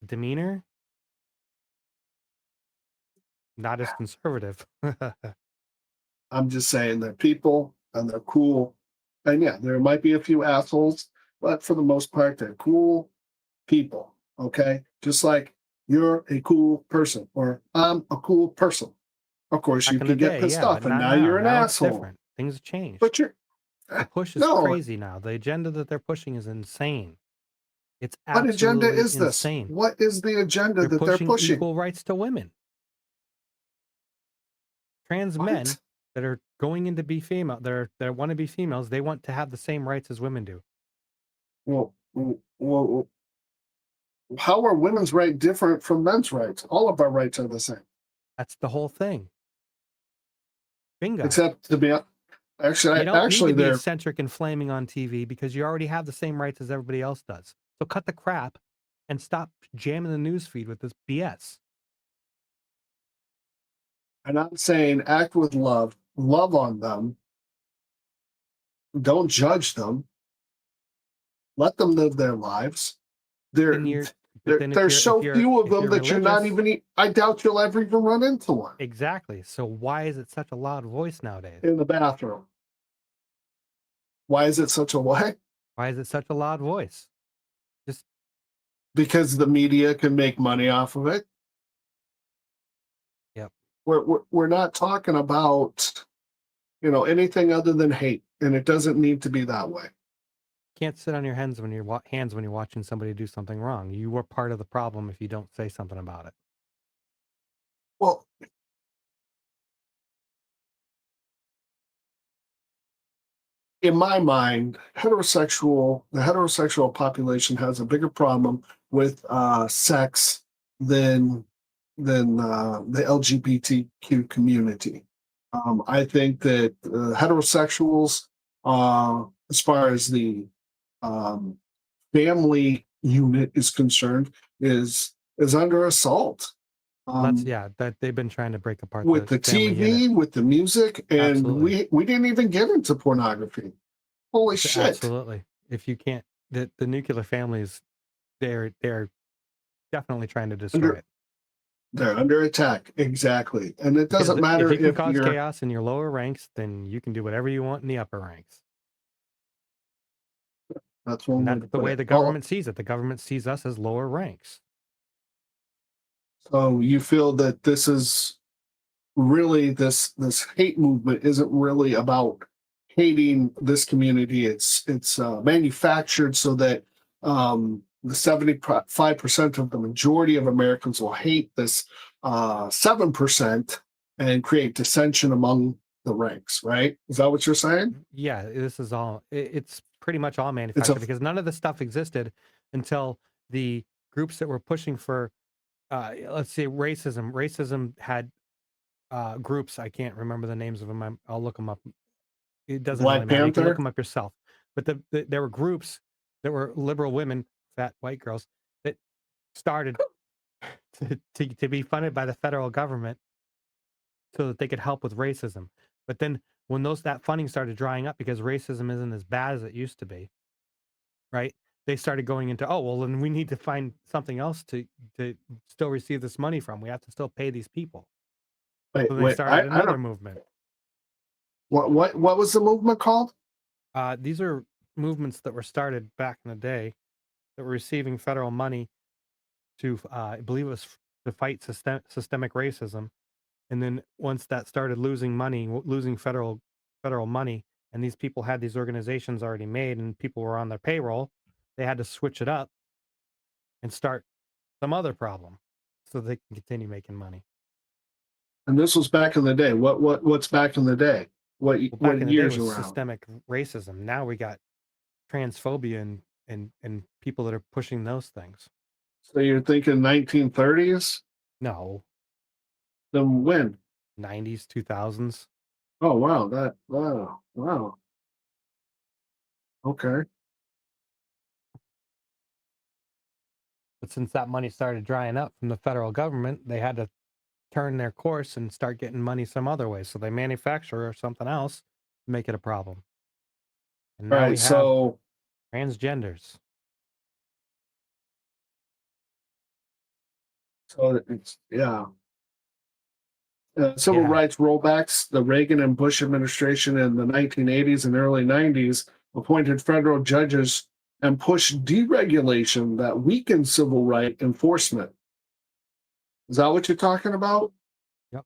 demeanor, not as conservative. I'm just saying they're people and they're cool. And yeah, there might be a few assholes, but for the most part, they're cool people. Okay. Just like you're a cool person or I'm a cool person. Of course, you Back in the could get day, pissed yeah, but off and not now now. you're an Now it's asshole. different. Things have changed. But you're The push is no, crazy now. The agenda that they're pushing is insane. It's What agenda absolutely is this? insane. What is the agenda They're that they're pushing pushing? equal rights to women. Trans men What? that are going in to be female, that want to be females, they want to have the same rights as women do. Well, how are women's rights different from men's rights? All of our rights are the same, That's the whole thing. Bingo. except to be You actually, don't need to be they're eccentric and flaming on TV because you already have the same rights as everybody else does. So cut the crap and stop jamming the news feed with this BS. and I'm saying act with love, love on them, don't judge them, let them live their lives. Then but then There's so few of if them you're that you're not religious, even. I doubt you'll ever even run into one exactly. So why is it such a loud voice nowadays? in the bathroom. Why is it such a way? Why is it such a loud voice? Just Because the media can make money off of it. yep. We're not talking about anything other than hate, and it doesn't need to be that way. Can't sit on your hands when you're watching somebody do something wrong. You were part of the problem if you don't say something about it. Well, in my mind, the heterosexual population has a bigger problem with sex than the LGBTQ community. I think that heterosexuals, as far as the family unit is concerned, is under assault. That they've been trying to break apart With the family TV, unit. with the music, and Absolutely. we didn't even get into pornography. Holy shit! Absolutely. If you can't, the nuclear families, they're definitely trying to destroy it. They're under attack, exactly, and it Because doesn't matter if you can if cause you're. chaos in your lower ranks, then you can do whatever you want in the upper ranks. That's one And way to that's the put way it. the government sees it. The government sees us as lower ranks. So you feel that this is really this hate movement isn't really about hating this community. It's manufactured so that the 75% of the majority of Americans will hate this 7% and create dissension among the ranks. Right? Is that what you're saying? Yeah, this is all. It's pretty much all It's manufactured because none of this stuff existed until the groups that were pushing for, let's say, racism. Racism had groups. I can't remember the names of them. I'll look them up. It doesn't really Black matter. You can look Panther. them up yourself. But there were groups that were liberal women, fat white girls, that started to be funded by the federal government so that they could help with racism. But then when that funding started drying up because racism isn't as bad as it used to be, right? They started going into, oh, well, then we need to find something else to still receive this money from. We have to still pay these people. So they Wait. started I another don't. movement. What was the movement called? These are movements that were started back in the day that were receiving federal money to, I believe it was to fight systemic racism. And then once that started losing money, losing federal money, and these people had these organizations already made and people were on their payroll, they had to switch it up and start some other problem so they can continue making money. And this was back in the day. What's back in the day? Well, back in the day Years was around? systemic racism. Now we got transphobia and people that are pushing those things. So you're thinking 1930s? No, Then when? 90s, 2000s. Oh wow, wow. Okay. But since that money started drying up from the federal government, they had to turn their course and start getting money some other way. So they manufacture something else to make it a problem. And All now right. we have So transgenders. it's civil Yeah. rights rollbacks. The Reagan and Bush administration in the 1980s and early 90s appointed federal judges and pushed deregulation that weakened civil right enforcement. Is that what you're talking about? Yep.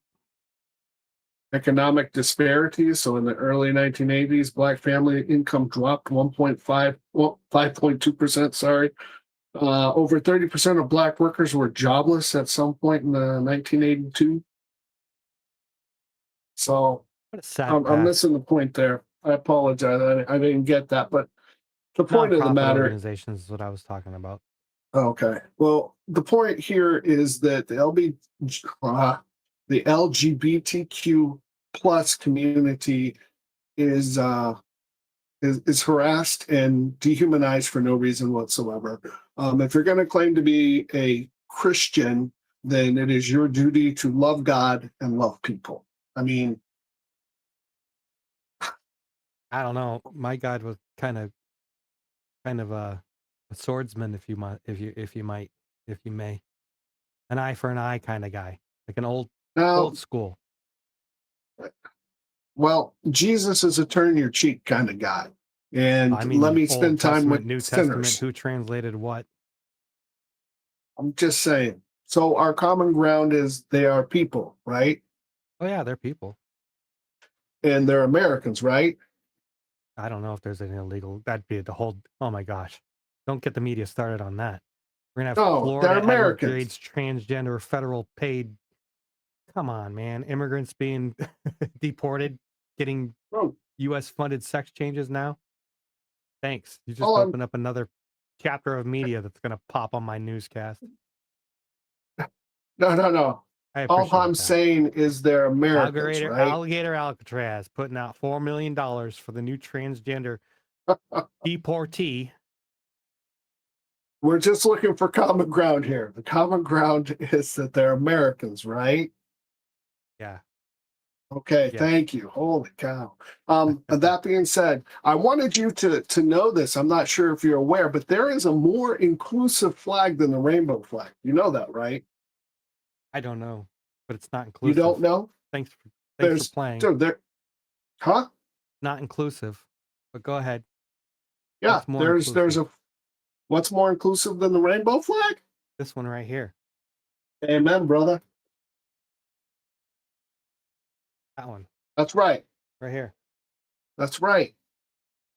Economic disparities. So in the early 1980s, Black family income dropped 5.2%, sorry, Over 30% of black workers were jobless at some point in the 1982. So What a sad I'm past. missing the point there. I apologize. I didn't get that. But the point of the Nonprofit matter, organizations is what I was talking about. okay. Well, the point here is that the LGBTQ plus community is is harassed and dehumanized for no reason whatsoever. If you're going to claim to be a Christian, then it is your duty to love God and love people. I mean, I don't know. My God was kind of a swordsman, if you might, if you may, an eye for an eye kind of guy, like an now, old school. well, Jesus is a turn your cheek kind of guy. I And let mean, me Old spend time with Testament, New Testament, sinners. who translated what? I'm just saying. So our common ground is they are people, right? Oh yeah, they're people. And they're Americans, right? I don't know if there's any illegal. That'd be the whole. Oh my gosh, don't get the media started on that. We're gonna have No, they're Florida Americans. Everglades transgender federal paid. Come on, man, immigrants being deported, getting Oh, U.S. funded sex changes now. Thanks. You just all I'm opened up another chapter of media that's gonna pop on my newscast. no. I All appreciate I'm that. saying is they're Americans, right? Alligator Alcatraz putting out $4 million for the new transgender deportee. We're just looking for common ground here. The common ground is that they're Americans, right? Yeah. Okay, Yes. thank you. Holy cow. And that being said, I wanted you to know this. I'm not sure if you're aware, but there is a more inclusive flag than the rainbow flag. You know that, right? I don't know, but it's not You don't inclusive. know? Thanks for playing. So there, huh? Not inclusive. But go ahead. Yeah, What's more there's inclusive? a what's more inclusive than the rainbow flag? This one right here. Amen, brother. That one. That's right. Right here. That's right.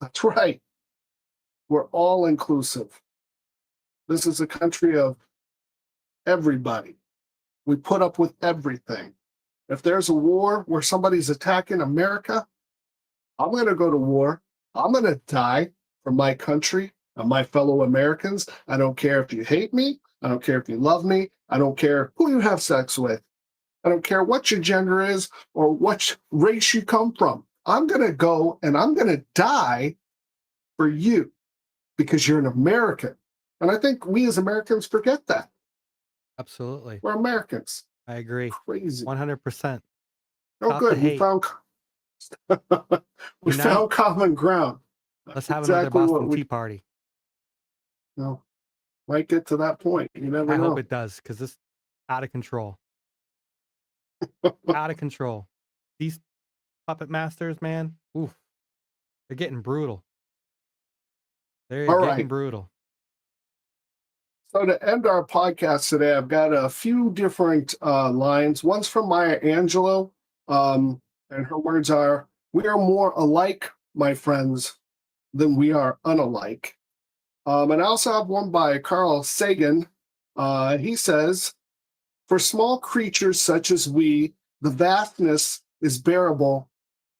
That's right. We're all inclusive. This is a country of everybody. We put up with everything. If there's a war where somebody's attacking America, I'm going to go to war. I'm going to die for my country and my fellow Americans. I don't care if you hate me. I don't care if you love me. I don't care who you have sex with. I don't care what your gender is or what race you come from. I'm going to go and I'm going to die for you because you're an American. And I think we as Americans forget that. Absolutely. We're Americans. I agree. Crazy. 100%. Oh, Stop the good. We hate. found we Unite. found common ground. Let's That's have another exactly what Boston we Tea Party. might get to that point. You never I hope know. it does, because this out of control. Out of control. These puppet masters, man, oof, they're getting brutal. They're All getting right. brutal. So to end our podcast today, I've got a few different lines. One's from Maya Angelou, and her words are, "We are more alike, my friends, than we are unalike." And I also have one by Carl Sagan. He says, "For small creatures such as we, the vastness is bearable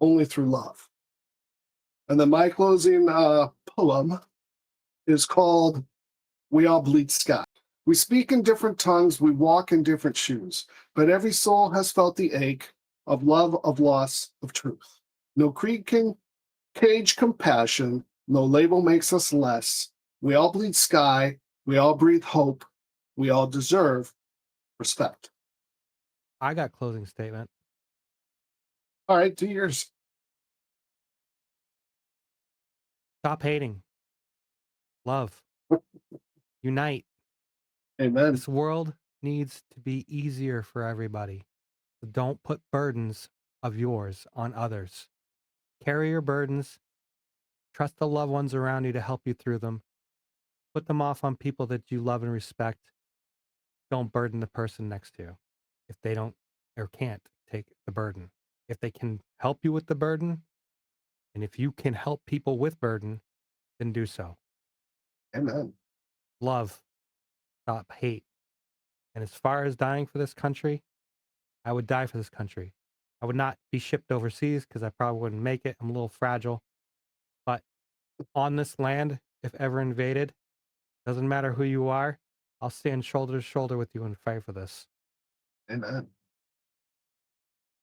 only through love." And then my closing poem is called "We All Bleed Sky." We speak in different tongues, we walk in different shoes, but every soul has felt the ache of love, of loss, of truth. No creed can cage compassion, no label makes us less. We all bleed sky, we all breathe hope, we all deserve respect. I got closing statement. All right, do yours. Stop hating. Love. Unite. Amen. This world needs to be easier for everybody. So don't put burdens of yours on others. Carry your burdens. Trust the loved ones around you to help you through them. Put them off on people that you love and respect. Don't burden the person next to you if they don't or can't take the burden. If they can help you with the burden, and if you can help people with burden, then do so. Amen. Love. stop hate. And as far as dying for this country, I would die for this country. I would not be shipped overseas because I probably wouldn't make it. I'm a little fragile. But on this land, if ever invaded, doesn't matter who you are, I'll stand shoulder to shoulder with you and fight for this. Amen.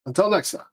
Until next time.